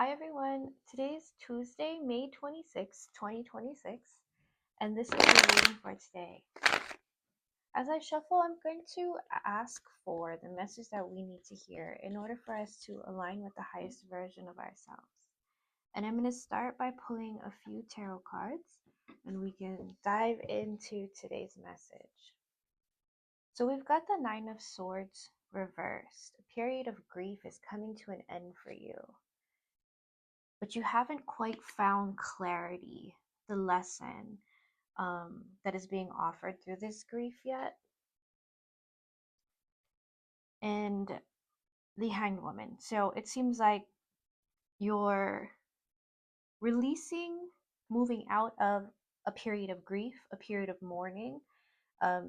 Hi everyone, today is Tuesday, May 26, 2026, and this is the reading for today. As I shuffle, I'm going to ask for the message that we need to hear in order for us to align with the highest version of ourselves. And I'm going to start by pulling a few tarot cards and we can dive into today's message. So we've got the Nine of Swords reversed. A period of grief is coming to an end for you, but you haven't quite found clarity, the lesson that is being offered through this grief yet. And the Hanged Woman. So it seems like you're releasing, moving out of a period of grief, a period of mourning.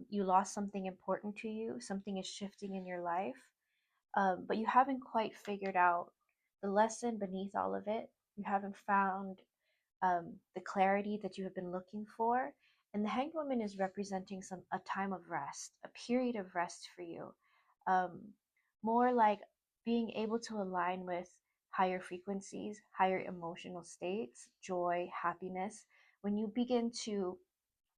You lost something important to you, something is shifting in your life, but you haven't quite figured out the lesson beneath all of it. You haven't found the clarity that you have been looking for. And the Hanged Woman is representing a time of rest, a period of rest for you. Um, More like being able to align with higher frequencies, higher emotional states, joy, happiness. When you begin to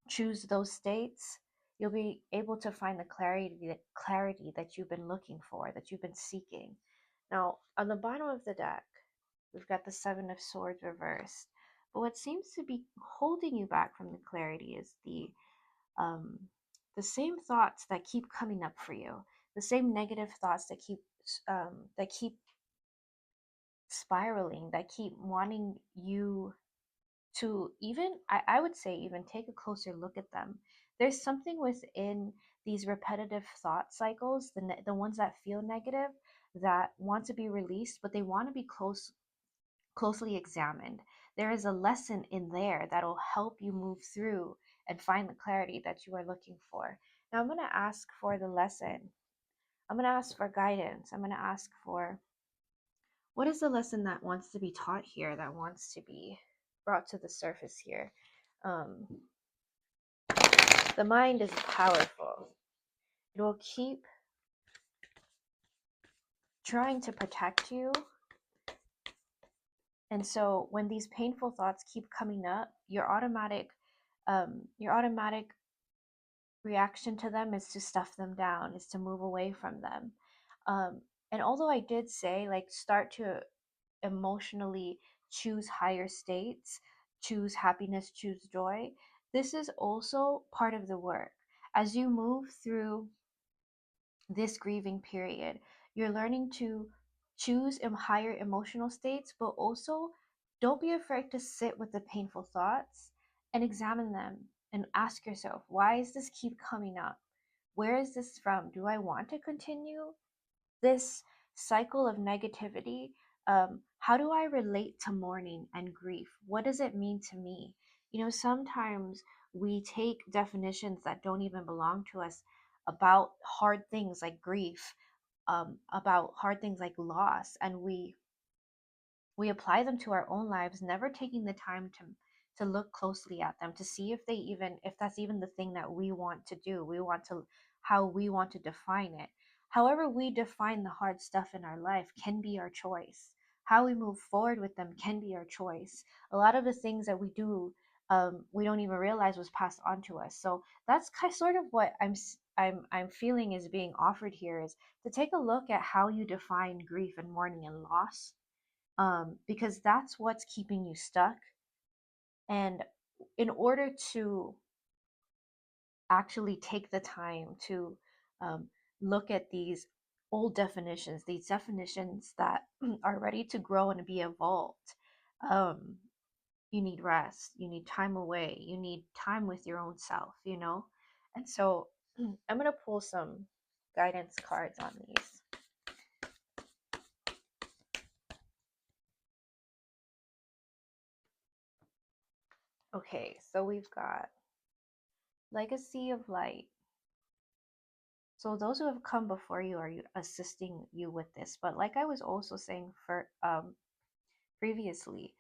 choose those states, you'll be able to find the clarity that you've been looking for, that you've been seeking. Now, on the bottom of the deck, we've got the Seven of Swords reversed. But what seems to be holding you back from the clarity is um, the same thoughts that keep coming up for you, the same negative thoughts that keep spiraling, that keep wanting you to even, I would say, even take a closer look at them. There's something within these repetitive thought cycles, the ones that feel negative, that want to be released, but they want to be closely examined. There is a lesson in there that'll help you move through and find the clarity that you are looking for. Now, I'm going to ask for the lesson. I'm going to ask for guidance. I'm going to ask for what is the lesson that wants to be taught here, that wants to be brought to the surface here. Um, the mind is powerful. It will keep trying to protect you. And so when these painful thoughts keep coming up, your automatic reaction to them is to stuff them down, is to move away from them. And although I did say, like, start to emotionally choose higher states, choose happiness, choose joy, this is also part of the work. As you move through this grieving period, you're learning to choose higher emotional states, but also don't be afraid to sit with the painful thoughts and examine them and ask yourself, why is this keep coming up? Where is this from? Do I want to continue this cycle of negativity? How do I relate to mourning and grief? What does it mean to me? Sometimes we take definitions that don't even belong to us about hard things like grief, about hard things like loss, and we apply them to our own lives, never taking the time to look closely at them, to see if that's even the thing that we want to do, how we want to define it. However we define the hard stuff in our life can be our choice. How we move forward with them can be our choice. A lot of the things that we do, we don't even realize was passed on to us. So that's sort of what I'm feeling is being offered here, is to take a look at how you define grief and mourning and loss, because that's what's keeping you stuck. And in order to actually take the time to um, look at these definitions that are ready to grow and be evolved, um, you need rest, you need time away, you need time with your own self. And so I'm going to pull some guidance cards on these. Okay, so we've got Legacy of Light. So those who have come before you are assisting you with this. But like I was also saying for previously,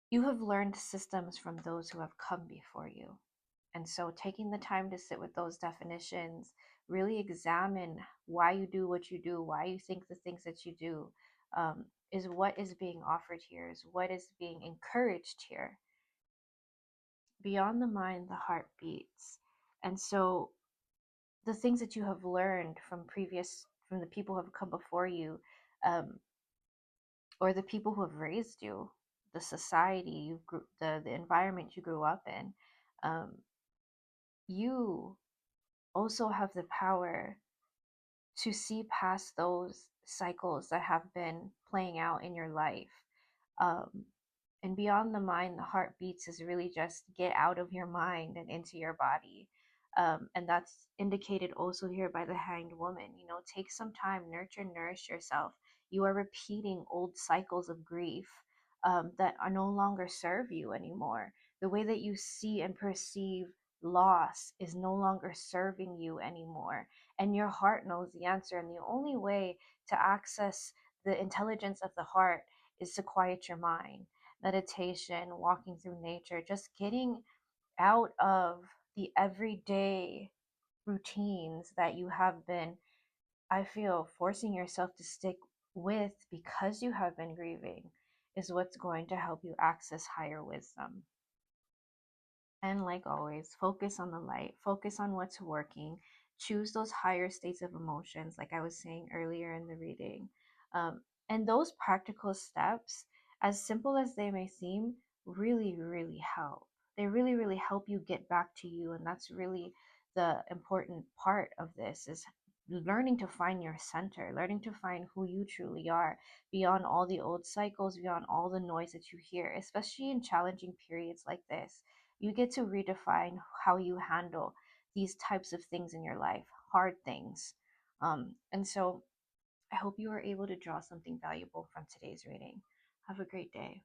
you have learned systems from those who have come before you. And so taking the time to sit with those definitions, really examine why you do what you do, why you think the things that you do, is what is being offered here, is what is being encouraged here. Beyond the mind, the heart beats. And so the things that you have learned from the people who have come before you, um, or the people who have raised you, the society the environment you grew up in, um, you also have the power to see past those cycles that have been playing out in your life. Um, and beyond the mind, the heart beats is really just get out of your mind and into your body. And that's indicated also here by the hanged woman. You know, take some time, nurture, nourish yourself. You are repeating old cycles of grief that are no longer serve you anymore. The way that you see and perceive loss is no longer serving you anymore. And your heart knows the answer. And the only way to access the intelligence of the heart is to quiet your mind. Meditation, walking through nature, just getting out of the everyday routines that you have been, I feel, forcing yourself to stick with because you have been grieving is what's going to help you access higher wisdom. And like always, focus on the light, focus on what's working, choose those higher states of emotions, like I was saying earlier in the reading. And those practical steps, as simple as they may seem, really, really help. They really, really help you get back to you. And that's really the important part of this is learning to find your center, learning to find who you truly are beyond all the old cycles, beyond all the noise that you hear, especially in challenging periods like this. You get to redefine how you handle these types of things in your life, hard things. And so I hope you are able to draw something valuable from today's reading. Have a great day.